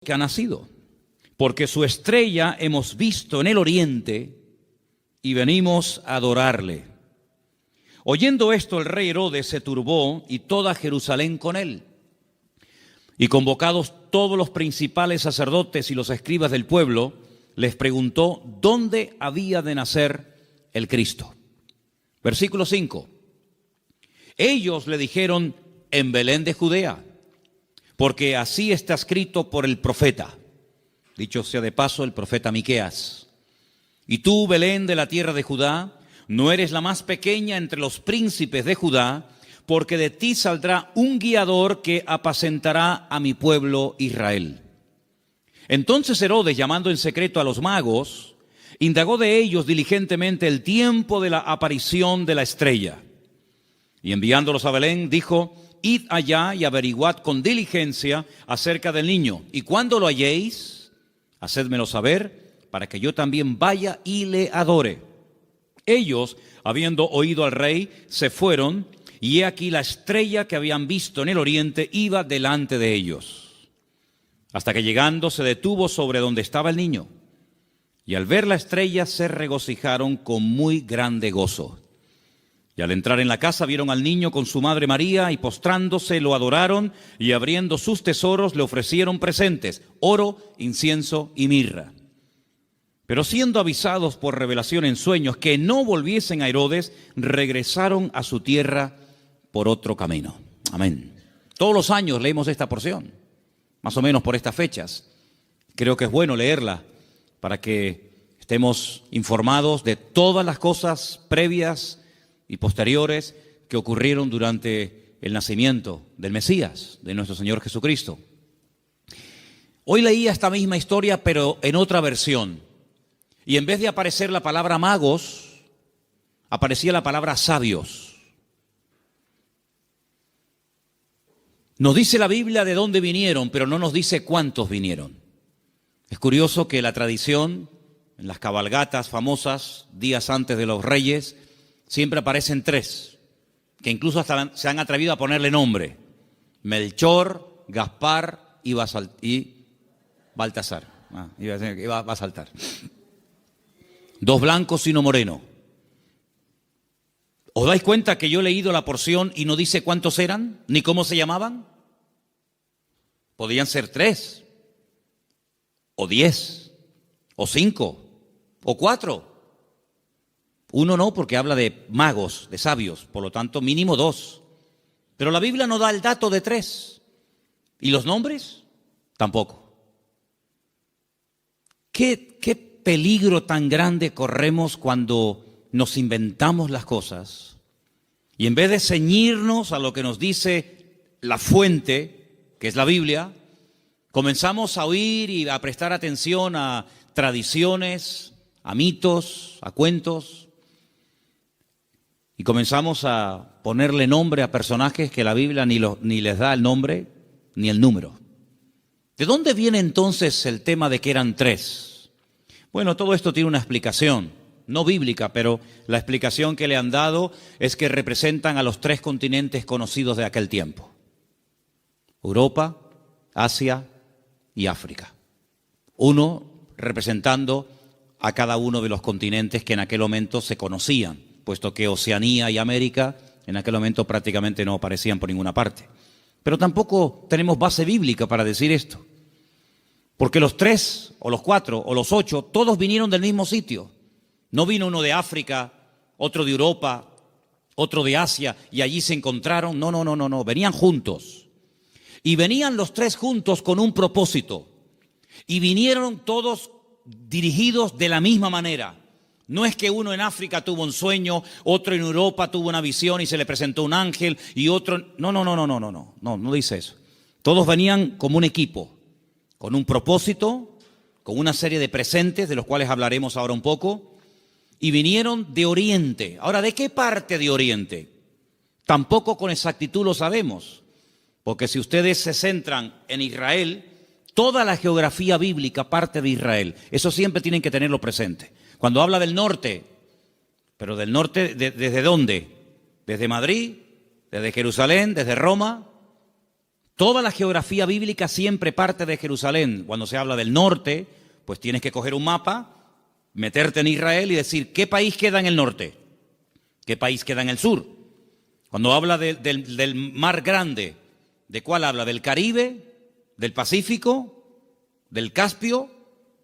que ha nacido, porque su estrella hemos visto en el oriente y venimos a adorarle. Oyendo esto, el rey Herodes se turbó y toda Jerusalén con él. Y convocados todos los principales sacerdotes y los escribas del pueblo, les preguntó dónde había de nacer el Cristo. Versículo 5. Ellos le dijeron: en Belén de Judea, porque así está escrito por el profeta. Dicho sea de paso, el profeta Miqueas. Y tú, Belén de la tierra de Judá, no eres la más pequeña entre los príncipes de Judá, porque de ti saldrá un guiador que apacentará a mi pueblo Israel. Entonces Herodes, llamando en secreto a los magos, indagó de ellos diligentemente el tiempo de la aparición de la estrella. Y enviándolos a Belén, dijo: id allá y averiguad con diligencia acerca del niño, y cuando lo halléis, hacédmelo saber, para que yo también vaya y le adore. Ellos, habiendo oído al rey, se fueron, y he aquí la estrella que habían visto en el oriente iba delante de ellos, hasta que llegando se detuvo sobre donde estaba el niño. Y al ver la estrella se regocijaron con muy grande gozo. Y al entrar en la casa vieron al niño con su madre María, y postrándose lo adoraron, y abriendo sus tesoros le ofrecieron presentes: oro, incienso y mirra. Pero siendo avisados por revelación en sueños que no volviesen a Herodes, regresaron a su tierra por otro camino. Amén. Todos los años leemos esta porción, más o menos por estas fechas. Creo que es bueno leerla para que estemos informados de todas las cosas previas y posteriores que ocurrieron durante el nacimiento del Mesías, de nuestro Señor Jesucristo. Hoy leía esta misma historia, pero en otra versión. Y en vez de aparecer la palabra magos, aparecía la palabra sabios. Nos dice la Biblia de dónde vinieron, pero no nos dice cuántos vinieron. Es curioso que la tradición, en las cabalgatas famosas, días antes de los reyes, siempre aparecen tres, que incluso hasta se han atrevido a ponerle nombre: Melchor, Gaspar y Baltasar. Iba a saltar. Dos blancos y uno moreno. ¿Os dais cuenta que yo he leído la porción y no dice cuántos eran, ni cómo se llamaban? Podían ser 3, o 10, o 5, o 4. Uno no, porque habla de magos, de sabios, por lo tanto mínimo 2. Pero la Biblia no da el dato de 3. ¿Y los nombres? Tampoco. ¿Qué peligro tan grande corremos cuando nos inventamos las cosas y en vez de ceñirnos a lo que nos dice la fuente, que es la Biblia, comenzamos a oír y a prestar atención a tradiciones, a mitos, a cuentos, y comenzamos a ponerle nombre a personajes que la Biblia ni les da el nombre ni el número? ¿De dónde viene entonces el tema de que eran 3? Bueno, todo esto tiene una explicación, no bíblica, pero la explicación que le han dado es que representan a los 3 continentes conocidos de aquel tiempo: Europa, Asia y África. Uno representando a cada uno de los continentes que en aquel momento se conocían, puesto que Oceanía y América en aquel momento prácticamente no aparecían por ninguna parte. Pero tampoco tenemos base bíblica para decir esto, porque los 3, o los 4, o los 8, todos vinieron del mismo sitio. No vino uno de África, otro de Europa, otro de Asia, y allí se encontraron. No, venían juntos. Y venían los 3 juntos con un propósito. Y vinieron todos dirigidos de la misma manera. No es que uno en África tuvo un sueño, otro en Europa tuvo una visión y se le presentó un ángel, y otro... No dice eso. Todos venían como un equipo, con un propósito, con una serie de presentes, de los cuales hablaremos ahora un poco, y vinieron de Oriente. Ahora, ¿de qué parte de Oriente? Tampoco con exactitud lo sabemos, porque si ustedes se centran en Israel, toda la geografía bíblica parte de Israel. Eso siempre tienen que tenerlo presente. Cuando habla del norte, pero del norte, ¿desde dónde? ¿Desde Madrid? ¿Desde Jerusalén? ¿Desde Roma? Toda la geografía bíblica siempre parte de Jerusalén. Cuando se habla del norte, pues tienes que coger un mapa, meterte en Israel y decir, ¿qué país queda en el norte? ¿Qué país queda en el sur? Cuando habla del mar grande, ¿de cuál habla? ¿Del Caribe? ¿Del Pacífico? ¿Del Caspio?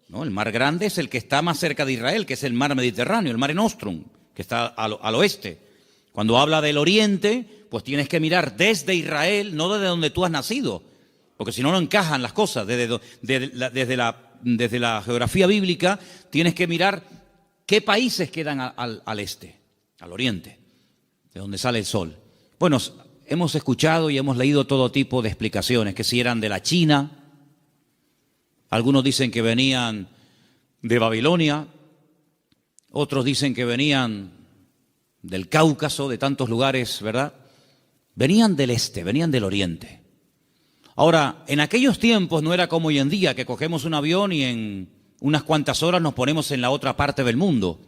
No, el mar grande es el que está más cerca de Israel, que es el mar Mediterráneo, el Mare Nostrum, que está al oeste. Cuando habla del oriente, pues tienes que mirar desde Israel, no desde donde tú has nacido, porque si no, no encajan las cosas. Desde la geografía bíblica tienes que mirar qué países quedan al este, al oriente, de donde sale el sol. Bueno, hemos escuchado y hemos leído todo tipo de explicaciones, que si eran de la China, algunos dicen que venían de Babilonia, otros dicen que venían del Cáucaso, de tantos lugares, ¿verdad? Venían del este, venían del oriente. Ahora, en aquellos tiempos no era como hoy en día, que cogemos un avión y en unas cuantas horas nos ponemos en la otra parte del mundo.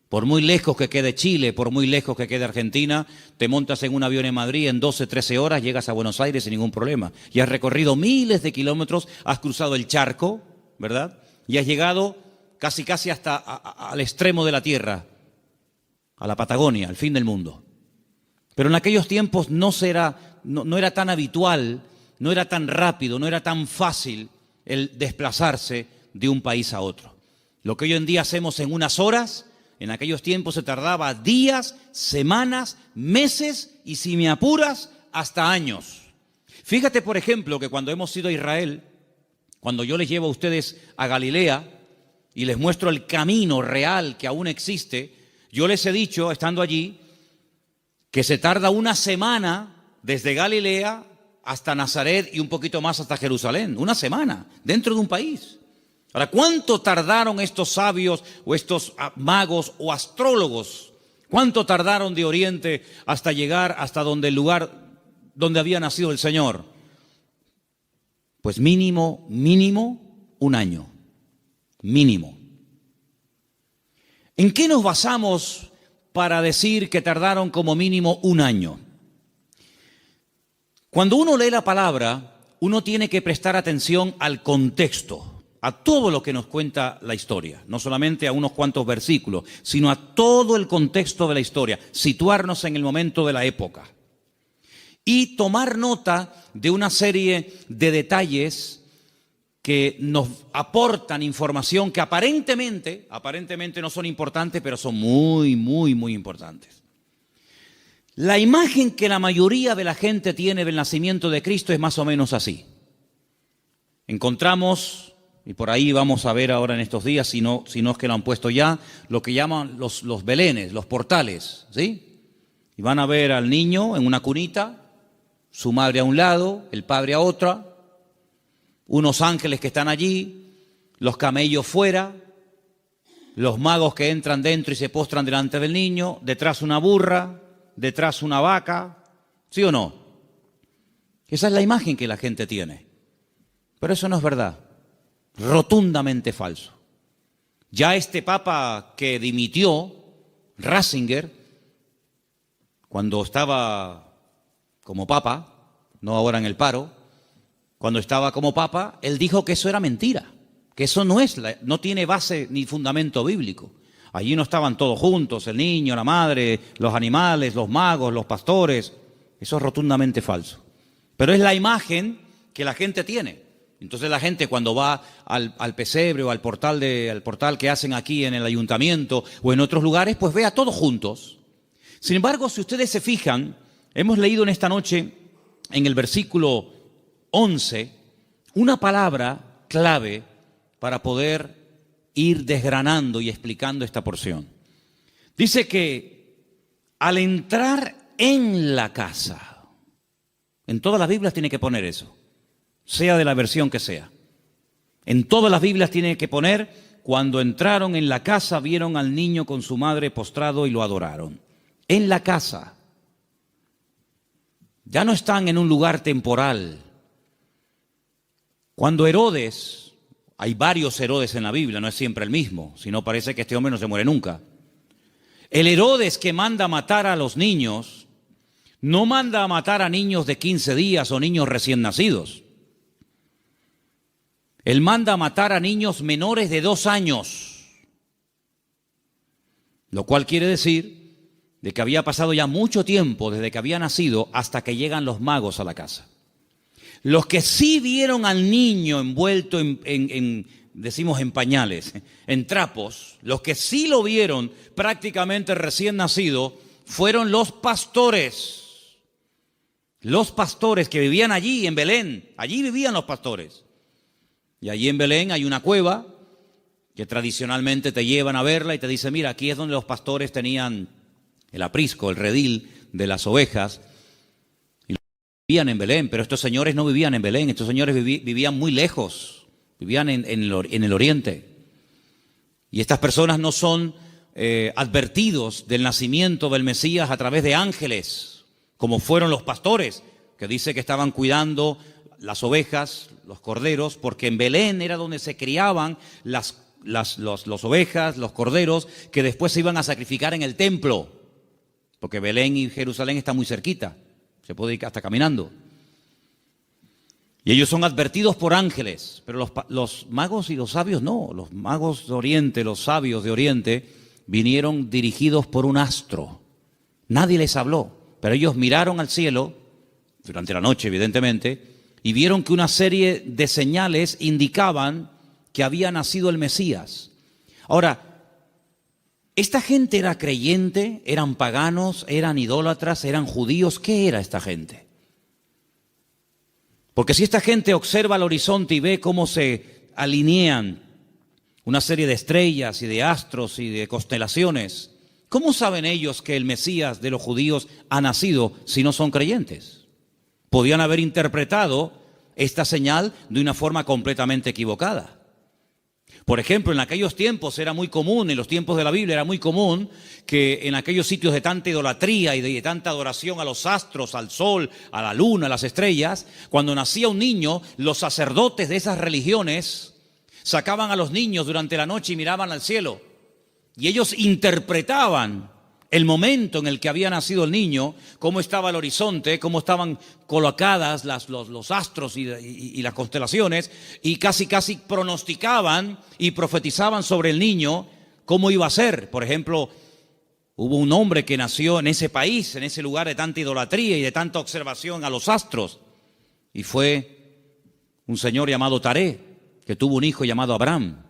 Por muy lejos que quede Chile, por muy lejos que quede Argentina, te montas en un avión en Madrid, en 12, 13 horas llegas a Buenos Aires sin ningún problema. Y has recorrido miles de kilómetros, has cruzado el charco, ¿verdad? Y has llegado casi hasta al extremo de la tierra, a la Patagonia, al fin del mundo. Pero en aquellos tiempos no era tan habitual, no era tan rápido, no era tan fácil el desplazarse de un país a otro. Lo que hoy en día hacemos en unas horas, en aquellos tiempos se tardaba días, semanas, meses y, si me apuras, hasta años. Fíjate, por ejemplo, que cuando hemos ido a Israel, cuando yo les llevo a ustedes a Galilea y les muestro el camino real que aún existe, yo les he dicho, estando allí, que se tarda una semana desde Galilea hasta Nazaret y un poquito más hasta Jerusalén. Una semana, dentro de un país. Ahora, ¿cuánto tardaron estos sabios o estos magos o astrólogos? ¿Cuánto tardaron de Oriente hasta llegar hasta el lugar donde había nacido el Señor? Pues mínimo un año. Mínimo. ¿En qué nos basamos para decir que tardaron como mínimo un año? Cuando uno lee la palabra, uno tiene que prestar atención al contexto, a todo lo que nos cuenta la historia, no solamente a unos cuantos versículos, sino a todo el contexto de la historia, situarnos en el momento de la época y tomar nota de una serie de detalles que nos aportan información que aparentemente no son importantes, pero son muy importantes. La imagen que la mayoría de la gente tiene del nacimiento de Cristo es más o menos así. Encontramos, y por ahí vamos a ver ahora en estos días, si no es que lo han puesto ya, lo que llaman los belenes, los portales, ¿sí? Y van a ver al niño en una cunita, su madre a un lado, el padre a otra, unos ángeles que están allí, los camellos fuera, los magos que entran dentro y se postran delante del niño, detrás una burra, detrás una vaca, ¿sí o no? Esa es la imagen que la gente tiene. Pero eso no es verdad, rotundamente falso. Ya este papa que dimitió, Ratzinger, cuando estaba como papa, no ahora en el paro, cuando estaba como papa, él dijo que eso era mentira, que eso no tiene base ni fundamento bíblico. Allí no estaban todos juntos, el niño, la madre, los animales, los magos, los pastores. Eso es rotundamente falso. Pero es la imagen que la gente tiene. Entonces la gente cuando va al pesebre o al portal que hacen aquí en el ayuntamiento o en otros lugares, pues ve a todos juntos. Sin embargo, si ustedes se fijan, hemos leído en esta noche, en el versículo 11, una palabra clave para poder ir desgranando y explicando esta porción. Dice que al entrar en la casa, en todas las Biblias tiene que poner eso, sea de la versión que sea. En todas las Biblias tiene que poner, cuando entraron en la casa, vieron al niño con su madre postrado y lo adoraron. En la casa. Ya no están en un lugar temporal. Cuando Herodes, hay varios Herodes en la Biblia, no es siempre el mismo, si no parece que este hombre no se muere nunca. El Herodes que manda matar a los niños No manda a matar a niños de 15 días o niños recién nacidos. Él manda a matar a niños menores de 2 años. Lo cual quiere decir de que había pasado ya mucho tiempo desde que había nacido hasta que llegan los magos a la casa. Los que sí vieron al niño envuelto decimos en pañales, en trapos, los que sí lo vieron prácticamente recién nacido, fueron los pastores. Los pastores que vivían allí en Belén, allí vivían los pastores. Y allí en Belén hay una cueva que tradicionalmente te llevan a verla y te dicen, mira, aquí es donde los pastores tenían el aprisco, el redil de las ovejas. Y vivían en Belén, pero estos señores no vivían en Belén, estos señores vivían muy lejos, vivían en el oriente. Y estas personas no son advertidos del nacimiento del Mesías a través de ángeles, como fueron los pastores, que dice que estaban cuidando las ovejas, los corderos, porque en Belén era donde se criaban las ovejas, los corderos, que después se iban a sacrificar en el templo, porque Belén y Jerusalén están muy cerquita, se puede ir hasta caminando. Y ellos son advertidos por ángeles, pero los magos y los sabios no. Los magos de Oriente, los sabios de Oriente, vinieron dirigidos por un astro. Nadie les habló, pero ellos miraron al cielo, durante la noche evidentemente, y vieron que una serie de señales indicaban que había nacido el Mesías. Ahora, ¿esta gente era creyente? ¿Eran paganos? ¿Eran idólatras? ¿Eran judíos? ¿Qué era esta gente? Porque si esta gente observa el horizonte y ve cómo se alinean una serie de estrellas y de astros y de constelaciones, ¿cómo saben ellos que el Mesías de los judíos ha nacido si no son creyentes? Podían haber interpretado esta señal de una forma completamente equivocada. Por ejemplo, en aquellos tiempos era muy común, en los tiempos de la Biblia era muy común que en aquellos sitios de tanta idolatría y de tanta adoración a los astros, al sol, a la luna, a las estrellas, cuando nacía un niño, los sacerdotes de esas religiones sacaban a los niños durante la noche y miraban al cielo. Y ellos interpretaban el momento en el que había nacido el niño, cómo estaba el horizonte, cómo estaban colocadas los astros y las constelaciones, y casi pronosticaban y profetizaban sobre el niño cómo iba a ser. Por ejemplo, hubo un hombre que nació en ese país, en ese lugar de tanta idolatría y de tanta observación a los astros, y fue un señor llamado Taré, que tuvo un hijo llamado Abraham.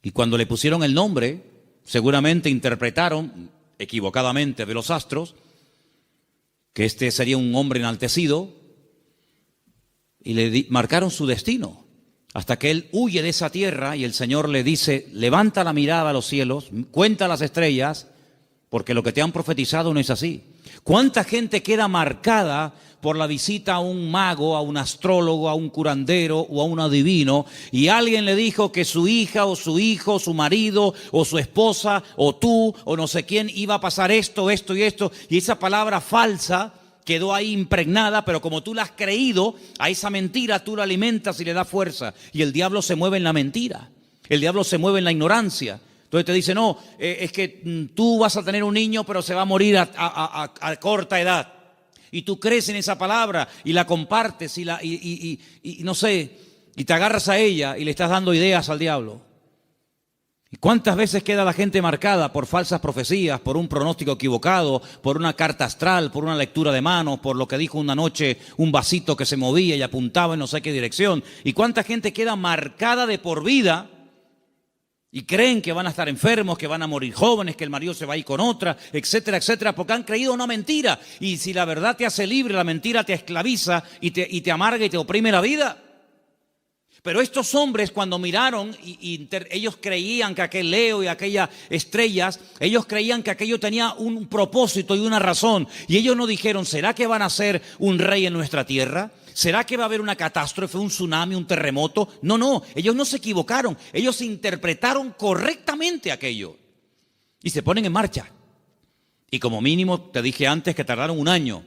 Y cuando le pusieron el nombre, seguramente interpretaron equivocadamente de los astros que este sería un hombre enaltecido y le marcaron su destino hasta que él huye de esa tierra y el Señor le dice, levanta la mirada a los cielos, cuenta las estrellas, porque lo que te han profetizado no es así. ¿Cuánta gente queda marcada por la visita a un mago, a un astrólogo, a un curandero o a un adivino, y alguien le dijo que su hija o su hijo, su marido o su esposa o tú o no sé quién iba a pasar esto, esto y esto, y esa palabra falsa quedó ahí impregnada, pero como tú la has creído, a esa mentira tú la alimentas y le das fuerza, y el diablo se mueve en la mentira, el diablo se mueve en la ignorancia. Entonces te dice, no, es que tú vas a tener un niño, pero se va a morir a corta edad. Y tú crees en esa palabra y la compartes y no sé, y te agarras a ella y le estás dando ideas al diablo. ¿Y cuántas veces queda la gente marcada por falsas profecías, por un pronóstico equivocado, por una carta astral, por una lectura de manos, por lo que dijo una noche un vasito que se movía y apuntaba en no sé qué dirección? ¿Y cuánta gente queda marcada de por vida? Y creen que van a estar enfermos, que van a morir jóvenes, que el marido se va a ir con otra, etcétera, etcétera, porque han creído una mentira. Y si la verdad te hace libre, la mentira te esclaviza y te amarga y te oprime la vida. Pero estos hombres cuando miraron, ellos creían que aquel Leo y aquellas estrellas, ellos creían que aquello tenía un propósito y una razón. Y ellos no dijeron, ¿será que van a ser un rey en nuestra tierra? ¿Será que va a haber una catástrofe, un tsunami, un terremoto? No, ellos no se equivocaron, ellos interpretaron correctamente aquello y se ponen en marcha. Y como mínimo, te dije antes que tardaron 1 año.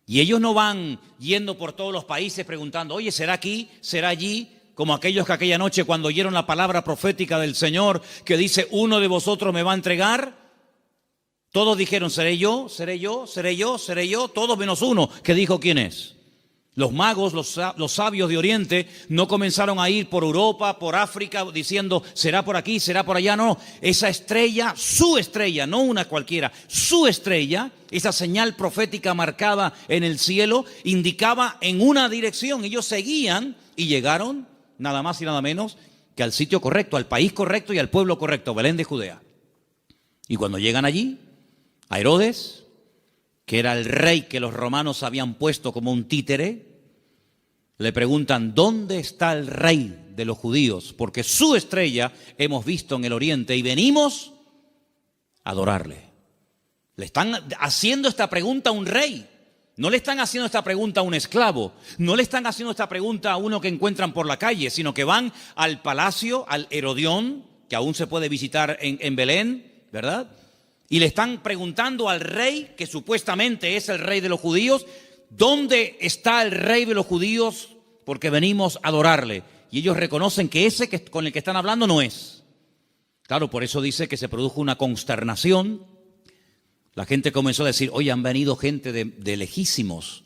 Y ellos no van yendo por todos los países preguntando, oye, ¿será aquí? ¿Será allí? Como aquellos que aquella noche cuando oyeron la palabra profética del Señor que dice, uno de vosotros me va a entregar. Todos dijeron, seré yo, seré yo, seré yo, seré yo, todos menos uno, que dijo quién es. Los magos, los sabios de Oriente, no comenzaron a ir por Europa, por África, diciendo, será por aquí, será por allá. No, esa estrella, su estrella, no una cualquiera, su estrella, esa señal profética marcada en el cielo, indicaba en una dirección. Ellos seguían y llegaron, nada más y nada menos, que al sitio correcto, al país correcto y al pueblo correcto, Belén de Judea. Y cuando llegan allí, a Herodes, que era el rey que los romanos habían puesto como un títere, le preguntan, ¿dónde está el rey de los judíos? Porque su estrella hemos visto en el oriente y venimos a adorarle. Le están haciendo esta pregunta a un rey. No le están haciendo esta pregunta a un esclavo. No le están haciendo esta pregunta a uno que encuentran por la calle, sino que van al palacio, al Herodión, que aún se puede visitar en Belén, ¿verdad? Y le están preguntando al rey, que supuestamente es el rey de los judíos, ¿dónde está el rey de los judíos? Porque venimos a adorarle. Y ellos reconocen que ese con el que están hablando no es. Claro, por eso dice que se produjo una consternación. La gente comenzó a decir, oye, han venido gente de lejísimos,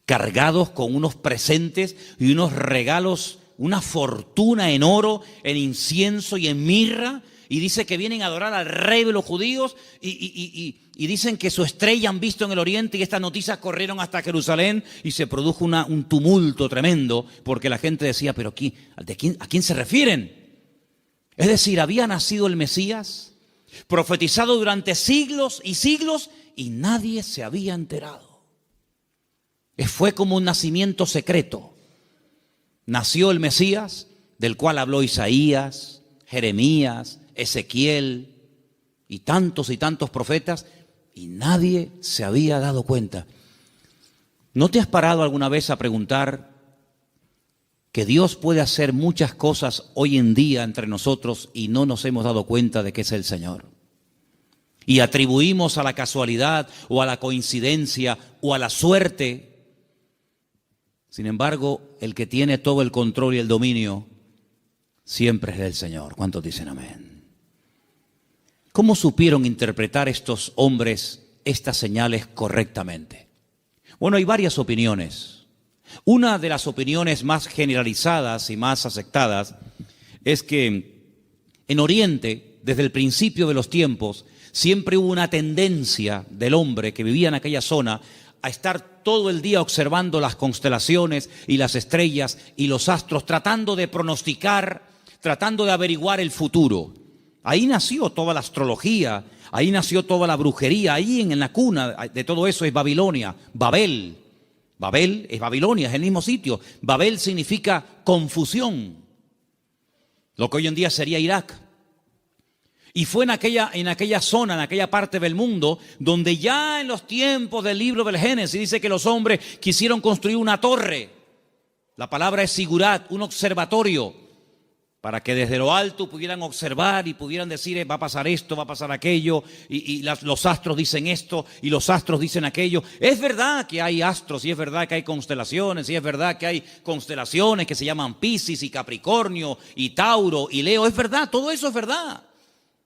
cargados con unos presentes y unos regalos, una fortuna en oro, en incienso y en mirra. Y dice que vienen a adorar al rey de los judíos y dicen que su estrella han visto en el oriente, y estas noticias corrieron hasta Jerusalén y se produjo un tumulto tremendo porque la gente decía, pero ¿a quién se refieren? Es decir, había nacido el Mesías, profetizado durante siglos y siglos, y nadie se había enterado. Fue como un nacimiento secreto. Nació el Mesías, del cual habló Isaías, Jeremías, Ezequiel y tantos profetas, y nadie se había dado cuenta. ¿No te has parado alguna vez a preguntar que Dios puede hacer muchas cosas hoy en día entre nosotros y no nos hemos dado cuenta de que es el Señor? Y atribuimos a la casualidad o a la coincidencia o a la suerte. Sin embargo, el que tiene todo el control y el dominio siempre es el Señor. ¿Cuántos dicen amén? ¿Cómo supieron interpretar estos hombres estas señales correctamente? Bueno, hay varias opiniones. Una de las opiniones más generalizadas y más aceptadas es que en Oriente, desde el principio de los tiempos, siempre hubo una tendencia del hombre que vivía en aquella zona a estar todo el día observando las constelaciones y las estrellas y los astros, tratando de pronosticar, tratando de averiguar el futuro. Ahí nació toda la astrología, ahí nació toda la brujería, ahí en la cuna de todo eso es Babilonia, Babel. Babel es Babilonia, es el mismo sitio. Babel significa confusión, lo que hoy en día sería Irak. Y fue en aquella zona, en aquella parte del mundo, donde ya en los tiempos del libro del Génesis dice que los hombres quisieron construir una torre. La palabra es sigurat, un observatorio, para que desde lo alto pudieran observar y pudieran decir, va a pasar esto, va a pasar aquello, y los astros dicen esto, y los astros dicen aquello. Es verdad que hay astros, y es verdad que hay constelaciones, y es verdad que hay constelaciones que se llaman Piscis y Capricornio, y Tauro y Leo. Es verdad, todo eso es verdad.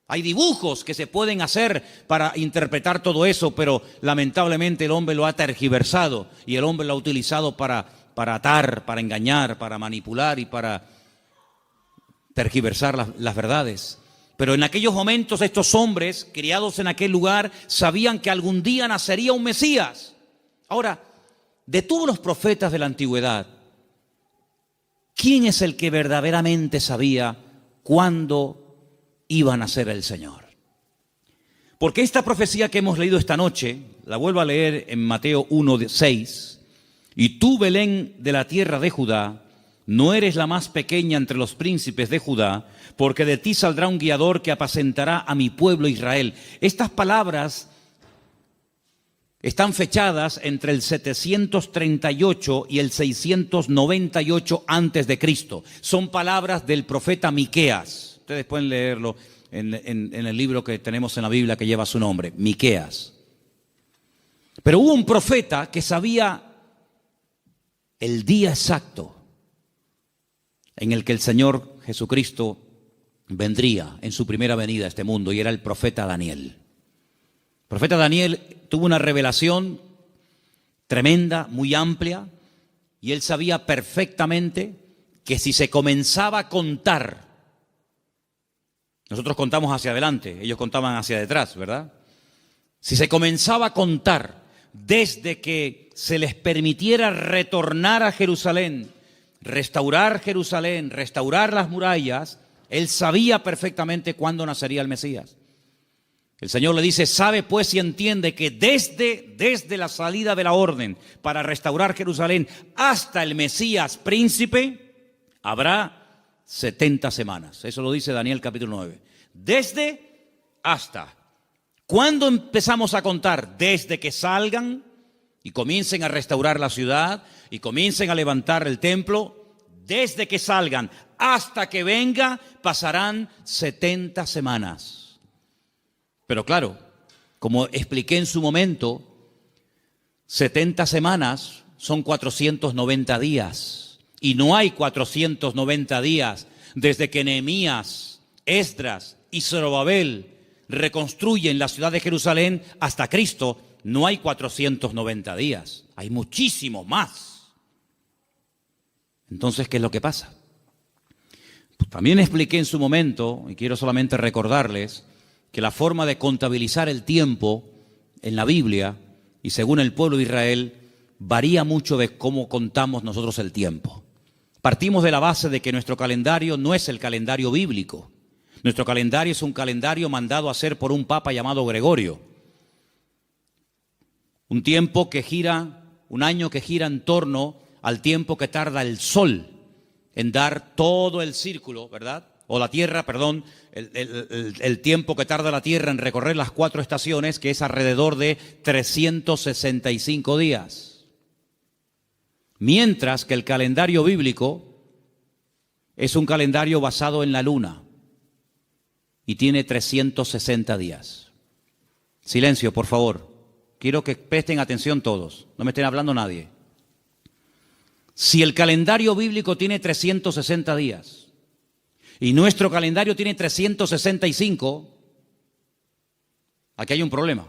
Hay dibujos que se pueden hacer para interpretar todo eso, pero lamentablemente el hombre lo ha tergiversado, y el hombre lo ha utilizado para atar, para engañar, para manipular y para tergiversar las verdades. Pero en aquellos momentos estos hombres, criados en aquel lugar, sabían que algún día nacería un Mesías. Ahora, de todos los profetas de la antigüedad, ¿quién es el que verdaderamente sabía cuándo iba a nacer el Señor? Porque esta profecía que hemos leído esta noche, la vuelvo a leer en Mateo 1:6, y tú, Belén, de la tierra de Judá, no eres la más pequeña entre los príncipes de Judá, porque de ti saldrá un guiador que apacentará a mi pueblo Israel. Estas palabras están fechadas entre el 738 y el 698 antes de Cristo. Son palabras del profeta Miqueas. Ustedes pueden leerlo en el libro que tenemos en la Biblia que lleva su nombre, Miqueas. Pero hubo un profeta que sabía el día exacto en el que el Señor Jesucristo vendría en su primera venida a este mundo, y era el profeta Daniel. El profeta Daniel tuvo una revelación tremenda, muy amplia, y él sabía perfectamente que si se comenzaba a contar, nosotros contamos hacia adelante, ellos contaban hacia detrás, ¿verdad? Si se comenzaba a contar desde que se les permitiera retornar a Jerusalén, restaurar las murallas, él sabía perfectamente cuándo nacería el Mesías. El Señor le dice, sabe pues y entiende que desde la salida de la orden para restaurar Jerusalén hasta el Mesías príncipe, habrá 70 semanas. Eso lo dice Daniel capítulo 9. Desde hasta. ¿Cuándo empezamos a contar? Desde que salgan y comiencen a restaurar la ciudad y comiencen a levantar el templo. Desde que salgan hasta que venga pasarán 70 semanas. Pero claro, como expliqué en su momento, 70 semanas son 490 días. Y no hay 490 días desde que Nehemías, Esdras y Zorobabel reconstruyen la ciudad de Jerusalén hasta Cristo. No hay 490 días, hay muchísimos más. Entonces, ¿qué es lo que pasa? Pues también expliqué en su momento, y quiero solamente recordarles, que la forma de contabilizar el tiempo en la Biblia y según el pueblo de Israel varía mucho de cómo contamos nosotros el tiempo. Partimos de la base de que nuestro calendario no es el calendario bíblico. Nuestro calendario es un calendario mandado a hacer por un papa llamado Gregorio. Un tiempo que gira, un año que gira en torno al tiempo que tarda el sol en dar todo el círculo, ¿verdad? O la Tierra, perdón, el tiempo que tarda la Tierra en recorrer las 4 estaciones, que es alrededor de 365 días. Mientras que el calendario bíblico es un calendario basado en la luna y tiene 360 días. Silencio, por favor. Quiero que presten atención todos, no me estén hablando nadie. Si el calendario bíblico tiene 360 días, y nuestro calendario tiene 365, aquí hay un problema.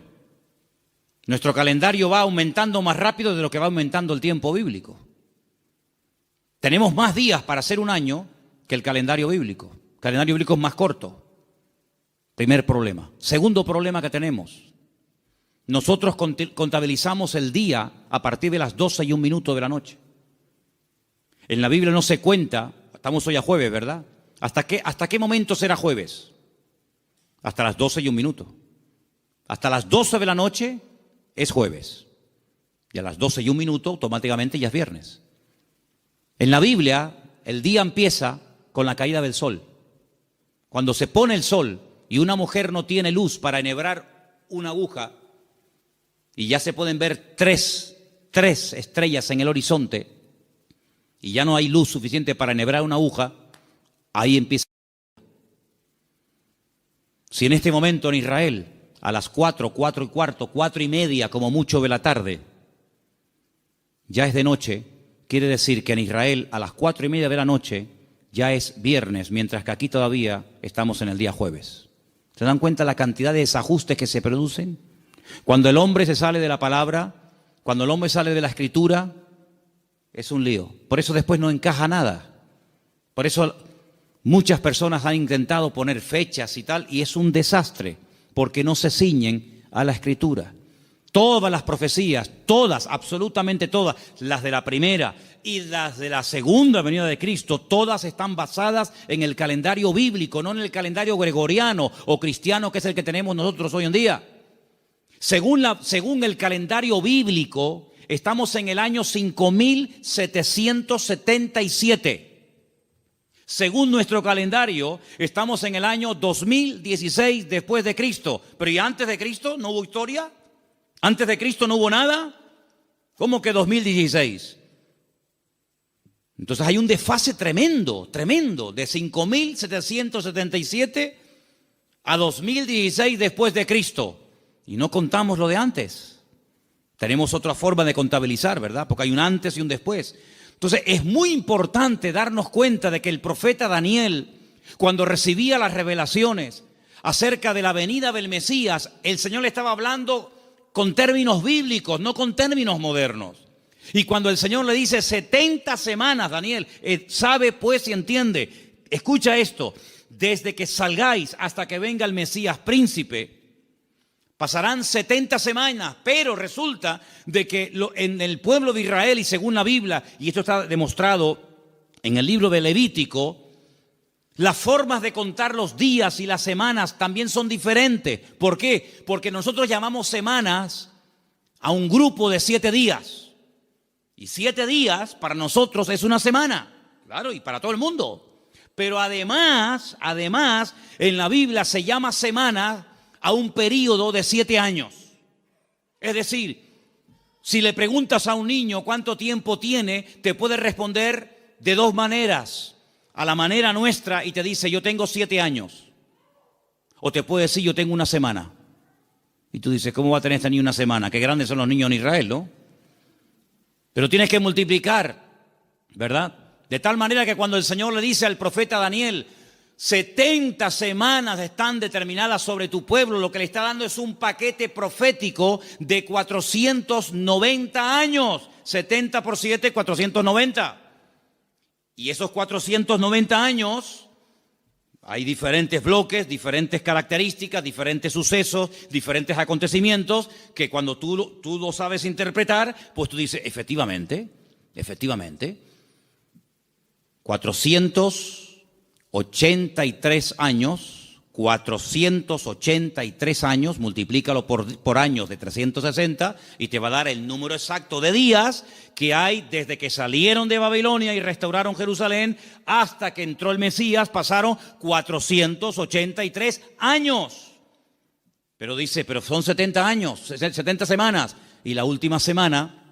Nuestro calendario va aumentando más rápido de lo que va aumentando el tiempo bíblico. Tenemos más días para hacer un año que el calendario bíblico. El calendario bíblico es más corto. Primer problema. Segundo problema que tenemos. Nosotros contabilizamos el día a partir de las 12:01 de la noche. En la Biblia no se cuenta, estamos hoy a jueves, ¿verdad? ¿Hasta qué momento será jueves? Hasta las 12:01. Hasta las 12 de la noche es jueves. Y a las 12:01 automáticamente ya es viernes. En la Biblia el día empieza con la caída del sol. Cuando se pone el sol y una mujer no tiene luz para enhebrar una aguja y ya se pueden ver tres estrellas en el horizonte y ya no hay luz suficiente para enhebrar una aguja, ahí empieza. Si en este momento en Israel, a las 4, 4:15, 4:30, como mucho de la tarde, ya es de noche, quiere decir que en Israel a las 4:30 de la noche ya es viernes, mientras que aquí todavía estamos en el día jueves. ¿Se dan cuenta la cantidad de desajustes que se producen? Cuando el hombre se sale de la palabra, cuando el hombre sale de la escritura, es un lío. Por eso después no encaja nada. Por eso muchas personas han intentado poner fechas y tal, y es un desastre, porque no se ciñen a la escritura. Todas las profecías, todas, absolutamente todas, las de la primera y las de la segunda venida de Cristo, todas están basadas en el calendario bíblico, no en el calendario gregoriano o cristiano, que es el que tenemos nosotros hoy en día. Según el calendario bíblico, estamos en el año 5777. Según nuestro calendario, estamos en el año 2016 después de Cristo. Pero ¿y antes de Cristo no hubo historia? ¿Antes de Cristo no hubo nada? ¿Cómo que 2016? Entonces hay un desfase tremendo, de 5777 a 2016 después de Cristo. Y no contamos lo de antes. Tenemos otra forma de contabilizar, ¿verdad? Porque hay un antes y un después. Entonces es muy importante darnos cuenta de que el profeta Daniel, cuando recibía las revelaciones, acerca de la venida del Mesías, el Señor le estaba hablando con términos bíblicos, no con términos modernos. Y cuando el Señor le dice 70 semanas, Daniel, sabe pues y entiende, escucha esto, desde que salgáis hasta que venga el Mesías príncipe, pasarán 70 semanas, pero resulta de que en el pueblo de Israel y según la Biblia, y esto está demostrado en el libro de Levítico, las formas de contar los días y las semanas también son diferentes. ¿Por qué? Porque nosotros llamamos semanas a un grupo de 7 días. Y 7 días para nosotros es una semana, claro, y para todo el mundo. Pero además, en la Biblia se llama semana a un periodo de 7 años. Es decir, si le preguntas a un niño cuánto tiempo tiene, te puede responder de 2 maneras. A la manera nuestra y te dice, yo tengo 7 años. O te puede decir, yo tengo una semana. Y tú dices, ¿cómo va a tener este niño una semana? Qué grandes son los niños en Israel, ¿no? Pero tienes que multiplicar, ¿verdad? De tal manera que cuando el Señor le dice al profeta Daniel, 70 semanas están determinadas sobre tu pueblo, lo que le está dando es un paquete profético de 490 años. 70 por 7, 490. Y esos 490 años, hay diferentes bloques, diferentes características, diferentes sucesos, diferentes acontecimientos, que cuando tú lo sabes interpretar, pues tú dices, efectivamente, 483 años, multiplícalo por años de 360 y te va a dar el número exacto de días que hay desde que salieron de Babilonia y restauraron Jerusalén hasta que entró el Mesías. Pasaron 483 años. Pero dice, pero son 70 años, 70 semanas. Y la última semana,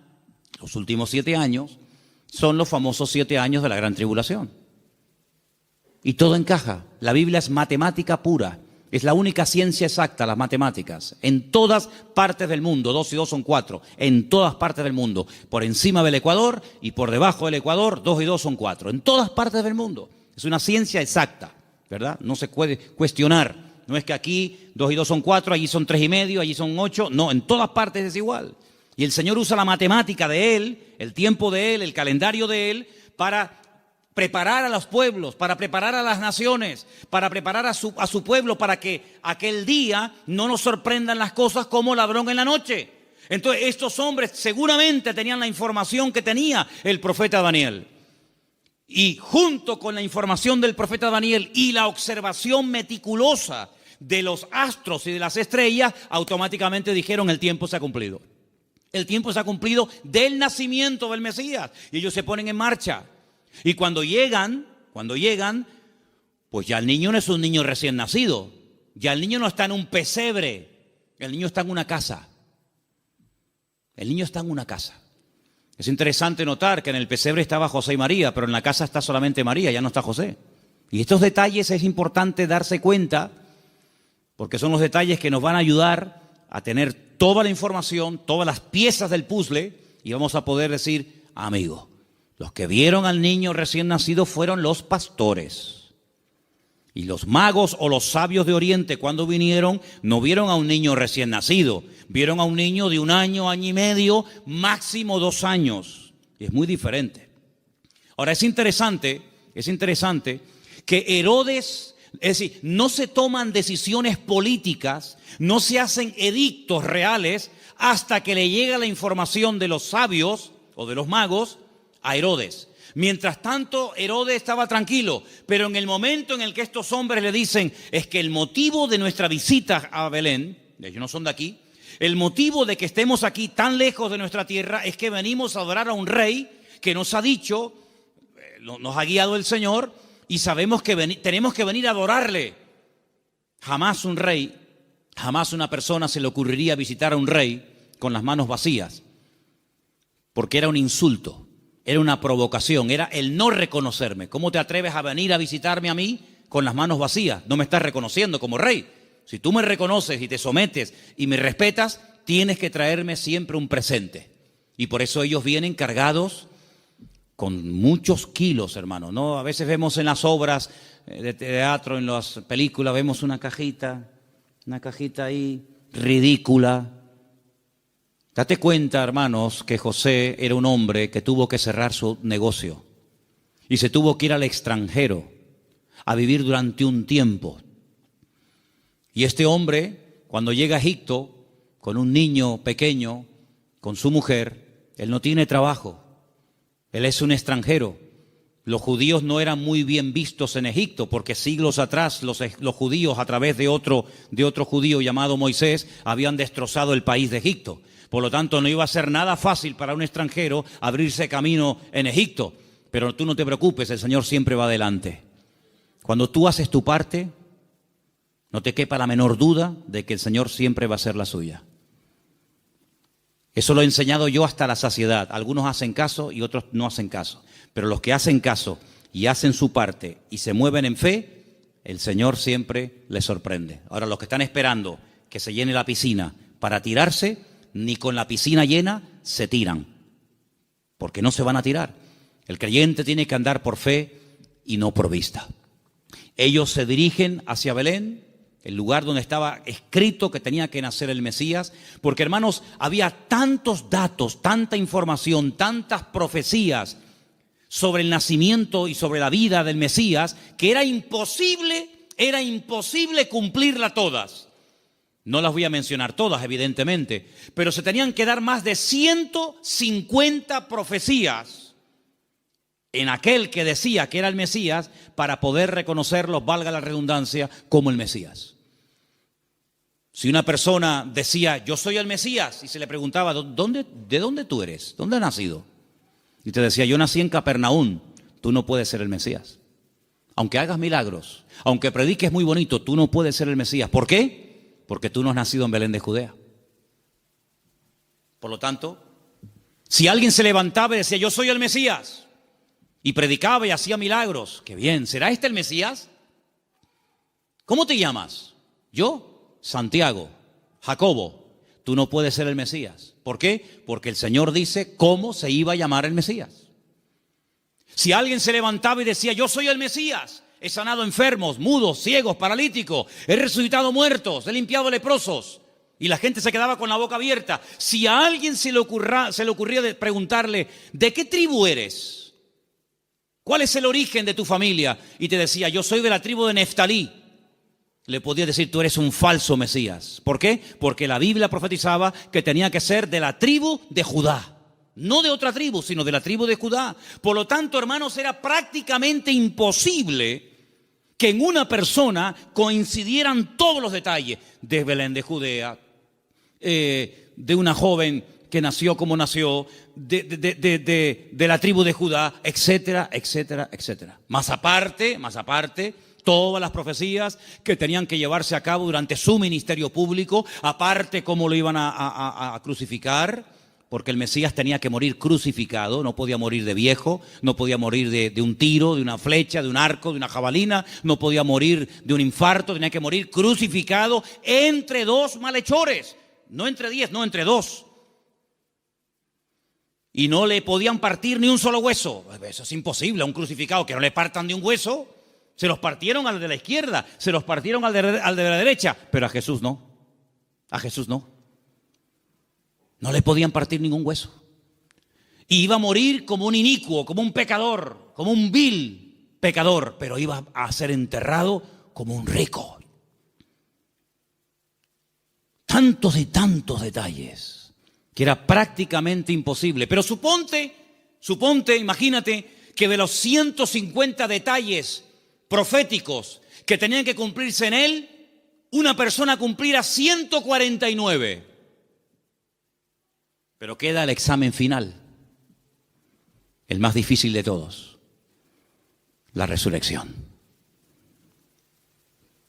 los últimos 7 años, son los famosos 7 años de la gran tribulación. Y todo encaja. La Biblia es matemática pura. Es la única ciencia exacta, las matemáticas. En todas partes del mundo, 2 y 2 son 4. En todas partes del mundo. Por encima del Ecuador y por debajo del Ecuador, 2 y 2 son 4. En todas partes del mundo. Es una ciencia exacta, ¿verdad? No se puede cuestionar. No es que aquí 2 y 2 son 4, allí son 3 y medio, allí son 8. No, en todas partes es igual. Y el Señor usa la matemática de Él, el tiempo de Él, el calendario de Él, para preparar a los pueblos, para preparar a las naciones, para preparar a su pueblo, para que aquel día no nos sorprendan las cosas como ladrón en la noche. Entonces estos hombres seguramente tenían la información que tenía el profeta Daniel. Y junto con la información del profeta Daniel y la observación meticulosa de los astros y de las estrellas, automáticamente dijeron, el tiempo se ha cumplido. El tiempo se ha cumplido del nacimiento del Mesías. Y ellos se ponen en marcha. Y cuando llegan, pues ya el niño no es un niño recién nacido. Ya el niño no está en un pesebre. El niño está en una casa. El niño está en una casa. Es interesante notar que en el pesebre estaba José y María, pero en la casa está solamente María, ya no está José. Y estos detalles es importante darse cuenta, porque son los detalles que nos van a ayudar a tener toda la información, todas las piezas del puzzle, y vamos a poder decir, amigo, los que vieron al niño recién nacido fueron los pastores. Y los magos o los sabios de Oriente, cuando vinieron, no vieron a un niño recién nacido. Vieron a un niño de 1 año, año y medio, máximo 2 años. Y es muy diferente. Ahora, es interesante que Herodes, es decir, no se toman decisiones políticas, no se hacen edictos reales hasta que le llega la información de los sabios o de los magos a Herodes. Mientras tanto, Herodes estaba tranquilo, pero en el momento en el que estos hombres le dicen, es que el motivo de nuestra visita a Belén, ellos no son de aquí, el motivo de que estemos aquí tan lejos de nuestra tierra es que venimos a adorar a un rey que nos ha dicho, nos ha guiado el Señor y sabemos que tenemos que venir a adorarle. Jamás un rey, jamás una persona se le ocurriría visitar a un rey con las manos vacías, porque era un insulto. Era una provocación, era el no reconocerme. ¿Cómo te atreves a venir a visitarme a mí con las manos vacías? No me estás reconociendo como rey. Si tú me reconoces y te sometes y me respetas, tienes que traerme siempre un presente. Y por eso ellos vienen cargados con muchos kilos, hermano, ¿no? A veces vemos en las obras de teatro, en las películas, vemos una cajita ahí ridícula. Date cuenta, hermanos, que José era un hombre que tuvo que cerrar su negocio y se tuvo que ir al extranjero a vivir durante un tiempo. Y este hombre, cuando llega a Egipto con un niño pequeño, con su mujer, él no tiene trabajo, él es un extranjero. Los judíos no eran muy bien vistos en Egipto porque siglos atrás los judíos, a través de otro judío llamado Moisés, habían destrozado el país de Egipto. Por lo tanto, no iba a ser nada fácil para un extranjero abrirse camino en Egipto. Pero tú no te preocupes, el Señor siempre va adelante. Cuando tú haces tu parte, no te quepa la menor duda de que el Señor siempre va a hacer la suya. Eso lo he enseñado yo hasta la saciedad. Algunos hacen caso y otros no hacen caso. Pero los que hacen caso y hacen su parte y se mueven en fe, el Señor siempre les sorprende. Ahora, los que están esperando que se llene la piscina para tirarse, ni con la piscina llena se tiran, porque no se van a tirar. El creyente tiene que andar por fe y no por vista. Ellos se dirigen hacia Belén, el lugar donde estaba escrito que tenía que nacer el Mesías, porque, hermanos, había tantos datos, tanta información, tantas profecías sobre el nacimiento y sobre la vida del Mesías, que era imposible cumplirla todas. No las voy a mencionar todas, evidentemente, pero se tenían que dar más de 150 profecías en aquel que decía que era el Mesías para poder reconocerlo, valga la redundancia, como el Mesías. Si una persona decía, yo soy el Mesías, y se le preguntaba, ¿de dónde tú eres? ¿Dónde has nacido? Y te decía, yo nací en Capernaum, tú no puedes ser el Mesías. Aunque hagas milagros, aunque prediques muy bonito, tú no puedes ser el Mesías. ¿Por qué? Porque tú no has nacido en Belén de Judea. Por lo tanto, si alguien se levantaba y decía, yo soy el Mesías, y predicaba y hacía milagros, qué bien, ¿será este el Mesías? ¿Cómo te llamas? Yo, Santiago, Jacobo, tú no puedes ser el Mesías. ¿Por qué? Porque el Señor dice cómo se iba a llamar el Mesías. Si alguien se levantaba y decía, yo soy el Mesías, he sanado enfermos, mudos, ciegos, paralíticos, he resucitado muertos, he limpiado leprosos, y la gente se quedaba con la boca abierta. Si a alguien se le ocurría preguntarle, ¿de qué tribu eres? ¿Cuál es el origen de tu familia? Y te decía, yo soy de la tribu de Neftalí. Le podía decir, tú eres un falso Mesías. ¿Por qué? Porque la Biblia profetizaba que tenía que ser de la tribu de Judá. No de otra tribu, sino de la tribu de Judá. Por lo tanto, hermanos, era prácticamente imposible que en una persona coincidieran todos los detalles de Belén de Judea, de una joven que nació como nació, de la tribu de Judá, etcétera, etcétera, etcétera. Más aparte, todas las profecías que tenían que llevarse a cabo durante su ministerio público, aparte cómo lo iban a crucificar, porque el Mesías tenía que morir crucificado, no podía morir de viejo, no podía morir de un tiro, de una flecha, de un arco, de una jabalina, no podía morir de un infarto, tenía que morir crucificado entre dos malhechores, no entre 10, no entre 2. Y no le podían partir ni un solo hueso. Eso es imposible, a un crucificado que no le partan ni un hueso. Se los partieron al de la izquierda, se los partieron al de la derecha, pero a Jesús no. A Jesús no. No le podían partir ningún hueso. Y iba a morir como un inicuo, como un pecador, como un vil pecador, pero iba a ser enterrado como un rico. Tantos y tantos detalles que era prácticamente imposible. Pero suponte, imagínate que de los 150 detalles proféticos que tenían que cumplirse en él, una persona cumpliera 149. Pero queda el examen final, el más difícil de todos, la resurrección.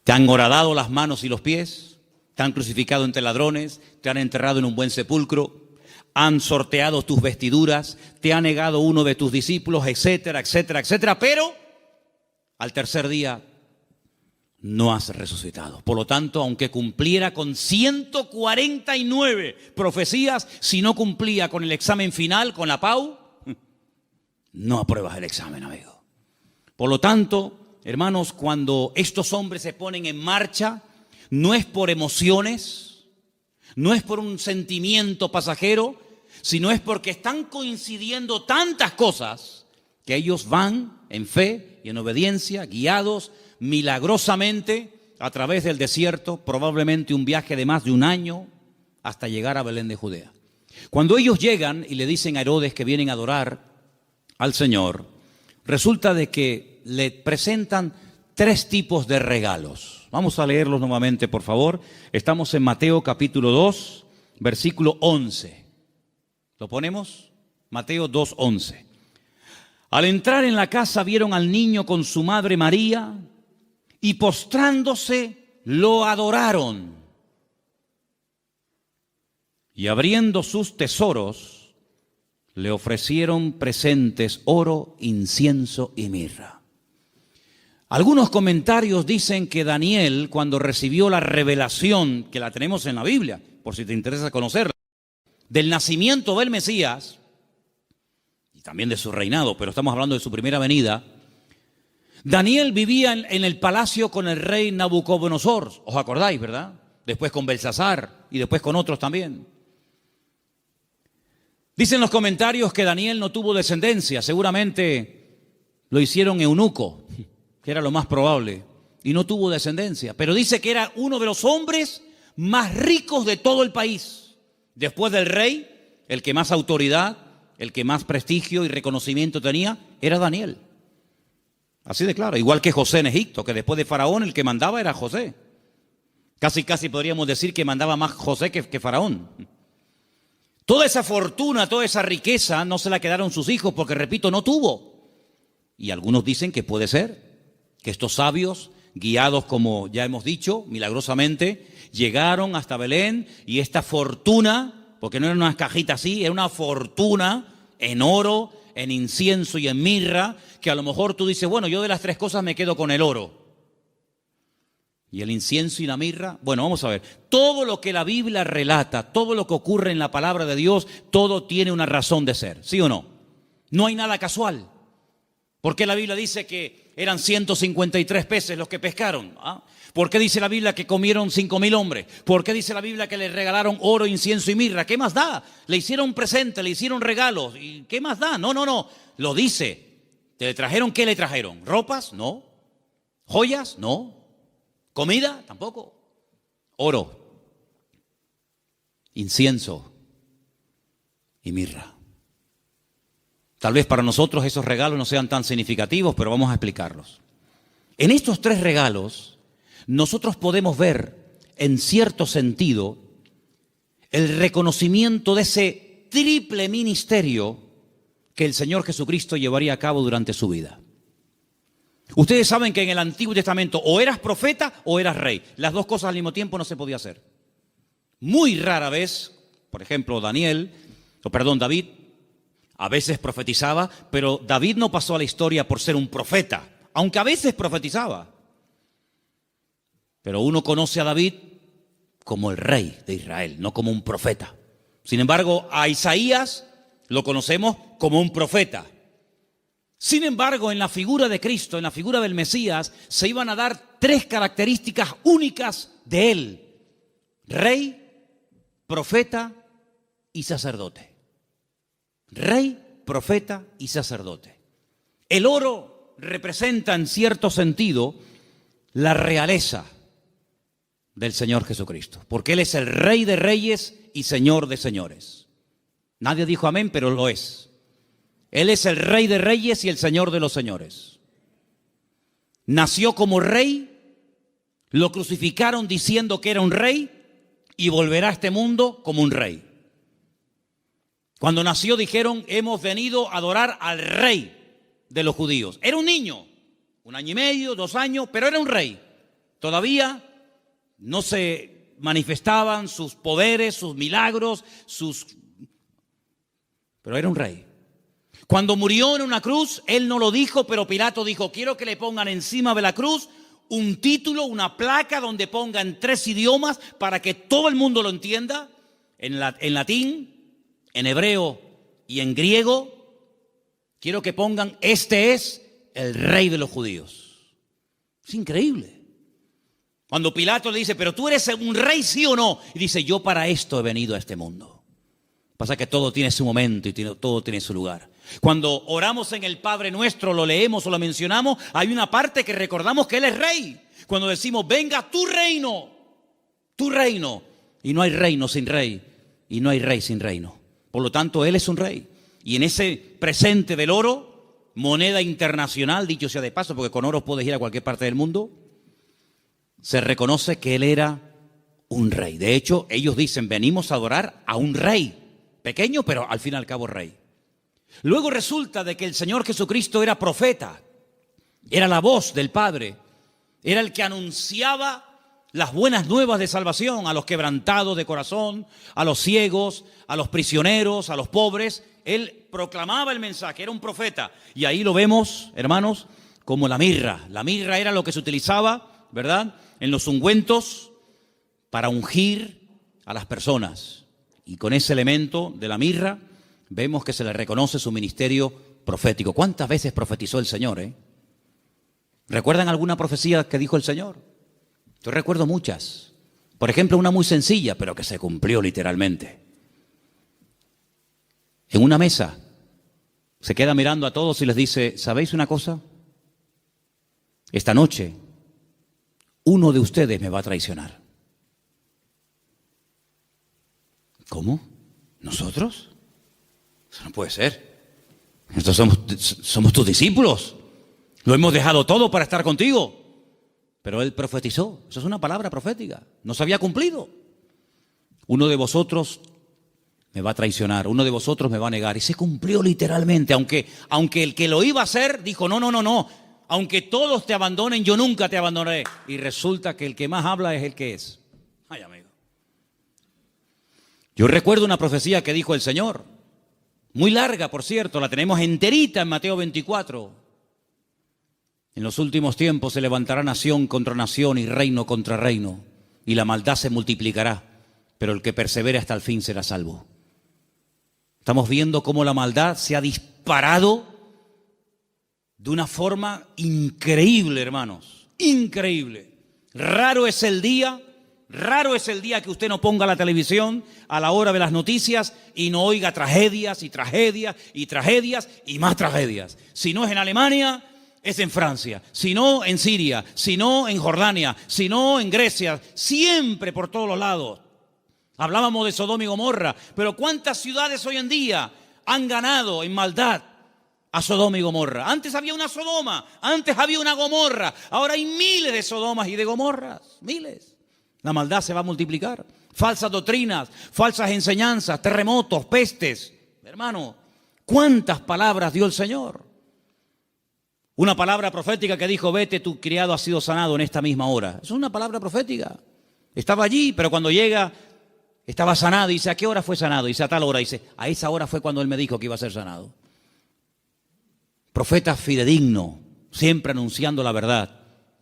Te han horadado las manos y los pies, te han crucificado entre ladrones, te han enterrado en un buen sepulcro, han sorteado tus vestiduras, te ha negado uno de tus discípulos, etcétera, etcétera, etcétera, pero al tercer día no has resucitado. Por lo tanto, aunque cumpliera con 149 profecías, si no cumplía con el examen final, con la PAU, no apruebas el examen, amigo. Por lo tanto, hermanos, cuando estos hombres se ponen en marcha, no es por emociones, no es por un sentimiento pasajero, sino es porque están coincidiendo tantas cosas que ellos van en fe y en obediencia, guiados milagrosamente a través del desierto, probablemente un viaje de más de un año hasta llegar a Belén de Judea. Cuando ellos llegan y le dicen a Herodes que vienen a adorar al Señor, resulta de que le presentan 3 tipos de regalos. Vamos a leerlos nuevamente, por favor. Estamos en Mateo capítulo 2, versículo 11. ¿Lo ponemos? Mateo 2:11. Al entrar en la casa vieron al niño con su madre María y postrándose lo adoraron. Y abriendo sus tesoros le ofrecieron presentes, oro, incienso y mirra. Algunos comentarios dicen que Daniel, cuando recibió la revelación, que la tenemos en la Biblia, por si te interesa conocerla, del nacimiento del Mesías, y también de su reinado, pero estamos hablando de su primera venida, Daniel vivía en el palacio con el rey Nabucodonosor, ¿os acordáis, verdad? Después con Belsasar y después con otros también. Dicen los comentarios que Daniel no tuvo descendencia, seguramente lo hicieron eunuco, que era lo más probable, y no tuvo descendencia, pero dice que era uno de los hombres más ricos de todo el país. Después del rey, el que más autoridad, el que más prestigio y reconocimiento tenía, era Daniel. Así de claro, igual que José en Egipto, que después de Faraón el que mandaba era José. Casi podríamos decir que mandaba más José que Faraón. Toda esa fortuna, toda esa riqueza no se la quedaron sus hijos porque, repito, no tuvo. Y algunos dicen que puede ser que estos sabios, guiados como ya hemos dicho, milagrosamente, llegaron hasta Belén y esta fortuna, porque no era una cajita así, era una fortuna en oro, en incienso y en mirra, que a lo mejor tú dices, bueno, yo de las 3 cosas me quedo con el oro. ¿Y el incienso y la mirra? Bueno, vamos a ver. Todo lo que la Biblia relata, todo lo que ocurre en la palabra de Dios, todo tiene una razón de ser, ¿sí o no? No hay nada casual. ¿Por qué la Biblia dice que eran 153 peces los que pescaron? ¿Ah? ¿Por qué dice la Biblia que comieron 5,000 hombres? ¿Por qué dice la Biblia que le regalaron oro, incienso y mirra? ¿Qué más da? Le hicieron presente, le hicieron regalos. ¿Y qué más da? No. Lo dice. ¿Te trajeron qué le trajeron? ¿Ropas? No. ¿Joyas? No. ¿Comida? Tampoco. Oro, incienso y mirra. Tal vez para nosotros esos regalos no sean tan significativos, pero vamos a explicarlos. En estos 3 regalos, nosotros podemos ver, en cierto sentido, el reconocimiento de ese triple ministerio que el Señor Jesucristo llevaría a cabo durante su vida. Ustedes saben que en el Antiguo Testamento o eras profeta o eras rey. Las 2 cosas al mismo tiempo no se podía hacer. Muy rara vez, por ejemplo, David, a veces profetizaba, pero David no pasó a la historia por ser un profeta, aunque a veces profetizaba. Pero uno conoce a David como el rey de Israel, no como un profeta. Sin embargo, a Isaías lo conocemos como un profeta. Sin embargo, en la figura de Cristo, en la figura del Mesías, se iban a dar 3 características únicas de él: rey, profeta y sacerdote. Rey, profeta y sacerdote. El oro representa en cierto sentido la realeza del Señor Jesucristo, porque Él es el Rey de reyes y Señor de señores. Nadie dijo amén, pero lo es. Él es el Rey de reyes y el Señor de los señores. Nació como rey, lo crucificaron diciendo que era un rey y volverá a este mundo como un rey. Cuando nació dijeron, hemos venido a adorar al rey de los judíos. Era un niño, 1 año y medio, 2 años, pero era un rey. Todavía no se manifestaban sus poderes, sus milagros, pero era un rey. Cuando murió en una cruz, él no lo dijo, pero Pilato dijo, quiero que le pongan encima de la cruz un título, una placa donde pongan 3 idiomas para que todo el mundo lo entienda, en latín, en hebreo y en griego. Quiero que pongan, este es el rey de los judíos. Es increíble. Cuando Pilato le dice, pero tú eres un rey, ¿sí o no? Y dice, yo para esto he venido a este mundo. Pasa que todo tiene su momento y todo tiene su lugar. Cuando oramos en el Padre Nuestro, lo leemos o lo mencionamos, hay una parte que recordamos que Él es rey. Cuando decimos, venga tu reino, y no hay reino sin rey, y no hay rey sin reino. Por lo tanto, Él es un rey. Y en ese presente del oro, moneda internacional, dicho sea de paso, porque con oro puedes ir a cualquier parte del mundo, se reconoce que Él era un rey. De hecho, ellos dicen, venimos a adorar a un rey. Pequeño, pero al fin y al cabo rey. Luego resulta de que el Señor Jesucristo era profeta, era la voz del Padre, era el que anunciaba las buenas nuevas de salvación a los quebrantados de corazón, a los ciegos, a los prisioneros, a los pobres. Él proclamaba el mensaje, era un profeta. Y ahí lo vemos, hermanos, como la mirra. La mirra era lo que se utilizaba, ¿verdad?, en los ungüentos para ungir a las personas. Y con ese elemento de la mirra vemos que se le reconoce su ministerio profético. ¿Cuántas veces profetizó el Señor? ¿Recuerdan alguna profecía que dijo el Señor? Yo recuerdo muchas. Por ejemplo, una muy sencilla, pero que se cumplió literalmente. En una mesa se queda mirando a todos y les dice, ¿sabéis una cosa? Esta noche uno de ustedes me va a traicionar. ¿Cómo? ¿Nosotros? Eso no puede ser. Nosotros somos tus discípulos. Lo hemos dejado todo para estar contigo. Pero Él profetizó. Eso es una palabra profética. No se había cumplido. Uno de vosotros me va a traicionar. Uno de vosotros me va a negar. Y se cumplió literalmente. Aunque el que lo iba a hacer dijo, no. Aunque todos te abandonen, yo nunca te abandonaré. Y resulta que el que más habla es el que es. Ay, amigo. Yo recuerdo una profecía que dijo el Señor, muy larga, por cierto, la tenemos enterita en Mateo 24. En los últimos tiempos se levantará nación contra nación y reino contra reino, y la maldad se multiplicará, pero el que persevere hasta el fin será salvo. Estamos viendo cómo la maldad se ha disparado de una forma increíble, hermanos, increíble. Raro es el día que usted no ponga la televisión a la hora de las noticias y no oiga tragedias y tragedias y tragedias y más tragedias. Si no es en Alemania, es en Francia. Si no, en Siria. Si no, en Jordania. Si no, en Grecia. Siempre por todos los lados. Hablábamos de Sodoma y Gomorra, pero ¿cuántas ciudades hoy en día han ganado en maldad a Sodoma y Gomorra? Antes había una Sodoma, antes había una Gomorra, ahora hay miles de Sodomas y de Gomorras, miles. La maldad se va a multiplicar. Falsas doctrinas, falsas enseñanzas, terremotos, pestes. Hermano, ¿cuántas palabras dio el Señor? Una palabra profética que dijo, vete, tu criado ha sido sanado en esta misma hora. Es una palabra profética. Estaba allí, pero cuando llega, estaba sanado. Y dice, ¿a qué hora fue sanado? Y dice, a tal hora. Y dice, a esa hora fue cuando Él me dijo que iba a ser sanado. Profeta fidedigno, siempre anunciando la verdad.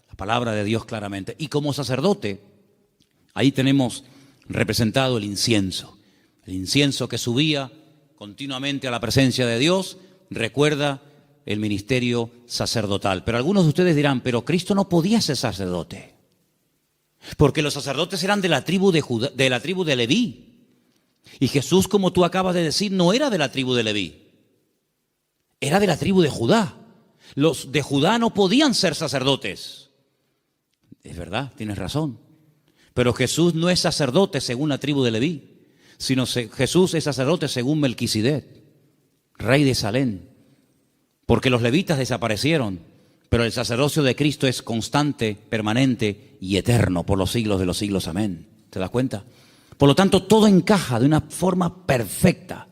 La palabra de Dios claramente. Y como sacerdote, ahí tenemos representado el incienso que subía continuamente a la presencia de Dios, recuerda el ministerio sacerdotal. Pero algunos de ustedes dirán, pero Cristo no podía ser sacerdote, porque los sacerdotes eran de la tribu de Judá, de la tribu de Leví. Y Jesús, como tú acabas de decir, no era de la tribu de Leví, era de la tribu de Judá. Los de Judá no podían ser sacerdotes. Es verdad, tienes razón. Pero Jesús no es sacerdote según la tribu de Leví, sino Jesús es sacerdote según Melquisedec, rey de Salem. Porque los levitas desaparecieron, pero el sacerdocio de Cristo es constante, permanente y eterno por los siglos de los siglos. Amén. ¿Te das cuenta? Por lo tanto, todo encaja de una forma perfecta.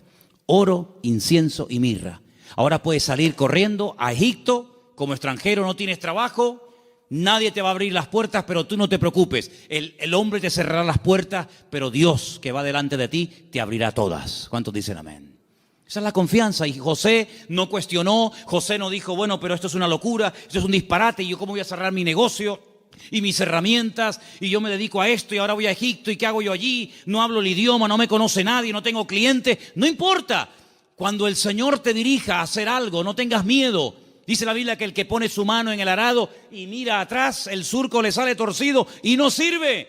Oro, incienso y mirra. Ahora puedes salir corriendo a Egipto como extranjero, no tienes trabajo. Nadie te va a abrir las puertas, pero tú no te preocupes. El hombre te cerrará las puertas, pero Dios que va delante de ti te abrirá todas. ¿Cuántos dicen amén? Esa es la confianza. Y José no cuestionó, José no dijo, bueno, pero esto es una locura, esto es un disparate, y yo cómo voy a cerrar mi negocio y mis herramientas, y yo me dedico a esto y ahora voy a Egipto, ¿y qué hago yo allí? No hablo el idioma, no me conoce nadie, no tengo clientes. No importa. Cuando el Señor te dirija a hacer algo, no tengas miedo. Dice la Biblia que el que pone su mano en el arado y mira atrás, el surco le sale torcido y no sirve.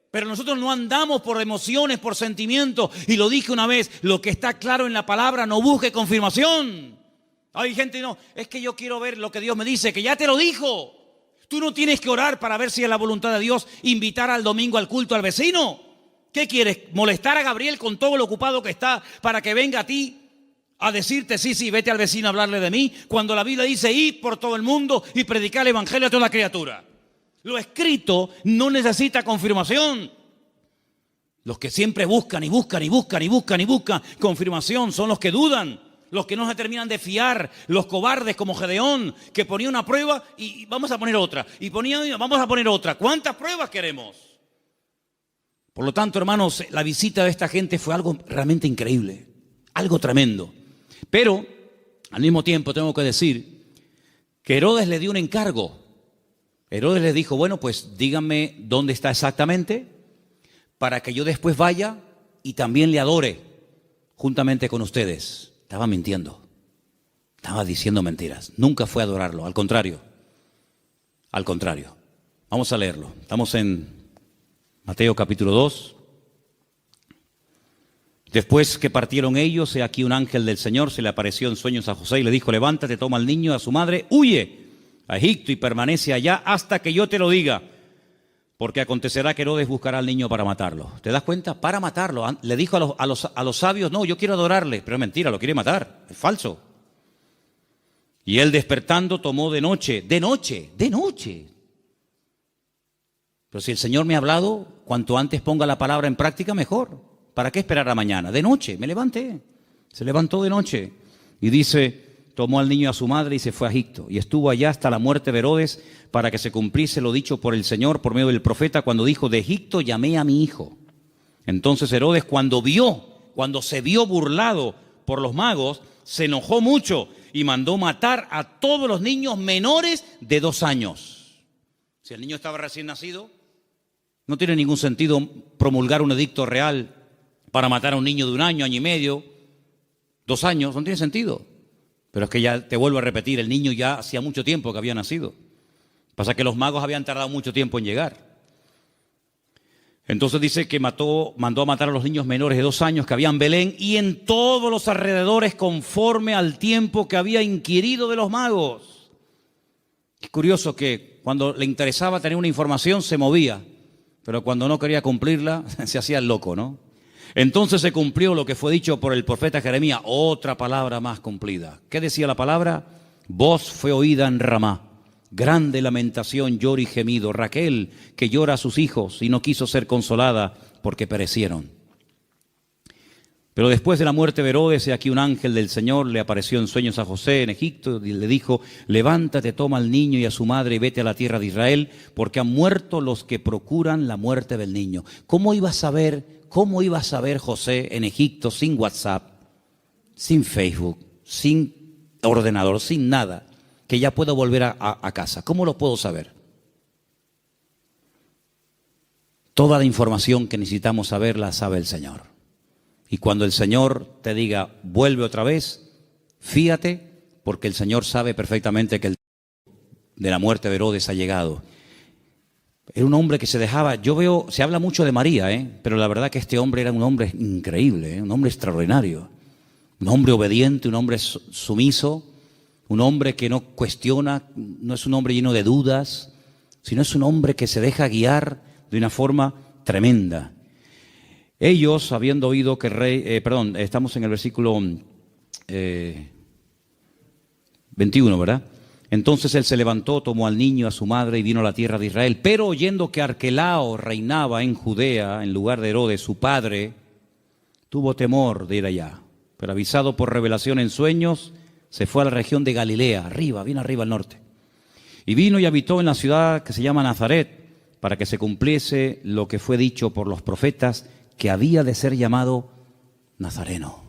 Pero nosotros no andamos por emociones, por sentimientos. Y lo dije una vez, lo que está claro en la palabra, no busque confirmación. Hay gente, no, es que yo quiero ver lo que Dios me dice, que ya te lo dijo. Tú no tienes que orar para ver si es la voluntad de Dios invitar al domingo al culto al vecino. ¿Qué quieres? ¿Molestar a Gabriel con todo lo ocupado que está para que venga a ti a decirte, sí, vete al vecino a hablarle de mí? Cuando la Biblia dice, id por todo el mundo y predicar el evangelio a toda criatura. Lo escrito no necesita confirmación. Los que siempre buscan confirmación son los que dudan, los que no se terminan de fiar, los cobardes como Gedeón, que ponía una prueba y vamos a poner otra, vamos a poner otra. ¿Cuántas pruebas queremos? Por lo tanto, hermanos, la visita de esta gente fue algo realmente increíble, algo tremendo. Pero, al mismo tiempo, tengo que decir que Herodes le dio un encargo. Herodes le dijo, bueno, pues díganme dónde está exactamente para que yo después vaya y también le adore juntamente con ustedes. Estaba mintiendo, estaba diciendo mentiras. Nunca fue a adorarlo, al contrario. Vamos a leerlo. Estamos en Mateo capítulo 2. Después que partieron ellos, he aquí un ángel del Señor se le apareció en sueños a José y le dijo, levántate, toma al niño, a su madre, huye a Egipto y permanece allá hasta que yo te lo diga, porque acontecerá que Herodes buscará al niño para matarlo. ¿Te das cuenta? Para matarlo. Le dijo a los sabios, no, yo quiero adorarle, pero es mentira, lo quiere matar, es falso. Y él despertando tomó de noche. Pero si el Señor me ha hablado, cuanto antes ponga la palabra en práctica, mejor. ¿Para qué esperar a mañana? De noche, me levanté. Se levantó de noche y dice, tomó al niño a su madre y se fue a Egipto. Y estuvo allá hasta la muerte de Herodes para que se cumpliese lo dicho por el Señor por medio del profeta cuando dijo, de Egipto llamé a mi hijo. Entonces Herodes cuando se vio burlado por los magos, se enojó mucho y mandó matar a todos los niños menores de 2 años. Si el niño estaba recién nacido, no tiene ningún sentido promulgar un edicto real para matar a un niño de 1 año, año y medio, 2 años, no tiene sentido. Pero es que ya te vuelvo a repetir, el niño ya hacía mucho tiempo que había nacido. Pasa que los magos habían tardado mucho tiempo en llegar. Entonces dice que mandó a matar a los niños menores de 2 años que había en Belén y en todos los alrededores conforme al tiempo que había inquirido de los magos. Es curioso que cuando le interesaba tener una información se movía, pero cuando no quería cumplirla se hacía el loco, ¿no? Entonces se cumplió lo que fue dicho por el profeta Jeremías, otra palabra más cumplida. ¿Qué decía la palabra? Voz fue oída en Ramá, grande lamentación, lloro y gemido. Raquel, que llora a sus hijos y no quiso ser consolada porque perecieron. Pero después de la muerte de Herodes, aquí un ángel del Señor le apareció en sueños a José en Egipto y le dijo, levántate, toma al niño y a su madre y vete a la tierra de Israel, porque han muerto los que procuran la muerte del niño. ¿Cómo iba a saber José en Egipto sin WhatsApp, sin Facebook, sin ordenador, sin nada, que ya puedo volver a casa? ¿Cómo lo puedo saber? Toda la información que necesitamos saber la sabe el Señor. Y cuando el Señor te diga, vuelve otra vez, fíate, porque el Señor sabe perfectamente que el tiempo de la muerte de Herodes ha llegado. Era un hombre que se dejaba, se habla mucho de María, pero la verdad que este hombre era un hombre increíble, un hombre extraordinario, un hombre obediente, un hombre sumiso, un hombre que no cuestiona, no es un hombre lleno de dudas, sino es un hombre que se deja guiar de una forma tremenda. Ellos, habiendo oído que el rey, estamos en el versículo 21, ¿verdad? Entonces él se levantó, tomó al niño, a su madre y vino a la tierra de Israel. Pero oyendo que Arquelao reinaba en Judea, en lugar de Herodes, su padre, tuvo temor de ir allá. Pero avisado por revelación en sueños, se fue a la región de Galilea, bien arriba al norte. Y vino y habitó en la ciudad que se llama Nazaret, para que se cumpliese lo que fue dicho por los profetas, que había de ser llamado Nazareno.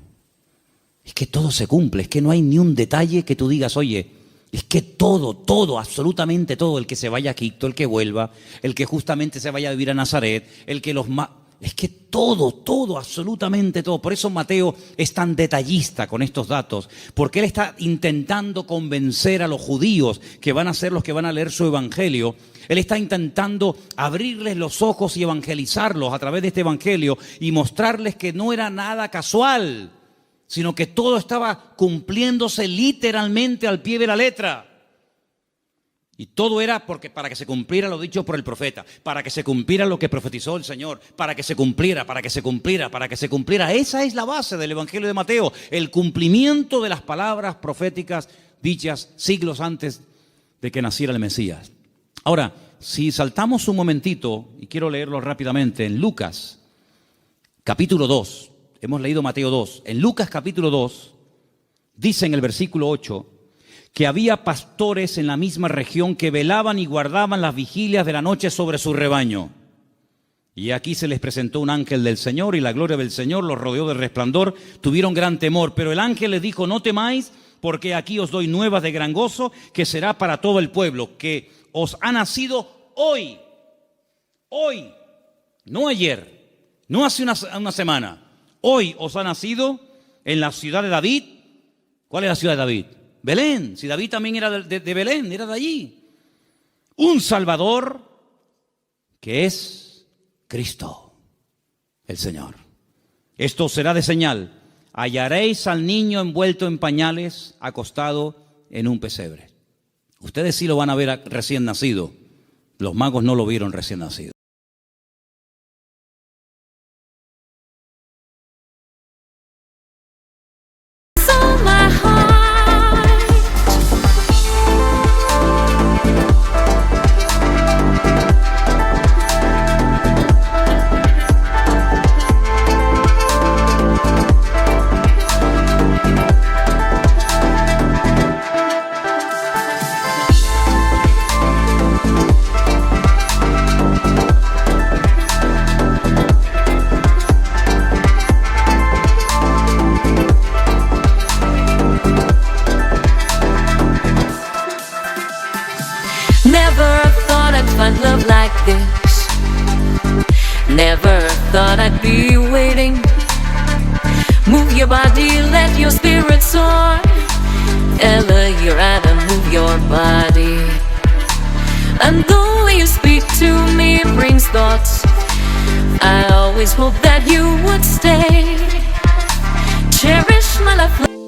Es que todo se cumple, es que no hay ni un detalle que tú digas, oye, es que todo, absolutamente todo, el que se vaya a Egipto, el que vuelva, el que justamente se vaya a vivir a Nazaret, Es que todo, absolutamente todo. Por eso Mateo es tan detallista con estos datos, porque él está intentando convencer a los judíos que van a ser los que van a leer su evangelio. Él está intentando abrirles los ojos y evangelizarlos a través de este evangelio y mostrarles que no era nada casual, sino que todo estaba cumpliéndose literalmente al pie de la letra. Y todo era para que se cumpliera lo dicho por el profeta, para que se cumpliera lo que profetizó el Señor, para que se cumpliera. Esa es la base del Evangelio de Mateo, el cumplimiento de las palabras proféticas dichas siglos antes de que naciera el Mesías. Ahora, si saltamos un momentito, y quiero leerlo rápidamente, en Lucas, capítulo 2, hemos leído Mateo 2, en Lucas capítulo 2, dice en el versículo 8, que había pastores en la misma región que velaban y guardaban las vigilias de la noche sobre su rebaño. Y aquí se les presentó un ángel del Señor y la gloria del Señor los rodeó de resplandor. Tuvieron gran temor, pero el ángel les dijo: no temáis, porque aquí os doy nuevas de gran gozo, que será para todo el pueblo, que os ha nacido hoy, no ayer, no hace una semana. Hoy os ha nacido en la ciudad de David. ¿Cuál es la ciudad de David? Belén. Si David también era de Belén, era de allí. Un Salvador que es Cristo, el Señor. Esto será de señal: hallaréis al niño envuelto en pañales, acostado en un pesebre. Ustedes sí lo van a ver recién nacido. Los magos no lo vieron recién nacido. Love like this. Never thought I'd be waiting. Move your body, let your spirit soar. Ella, you're out and move your body. And the way you speak to me brings thoughts. I always hope that you would stay. Cherish my love.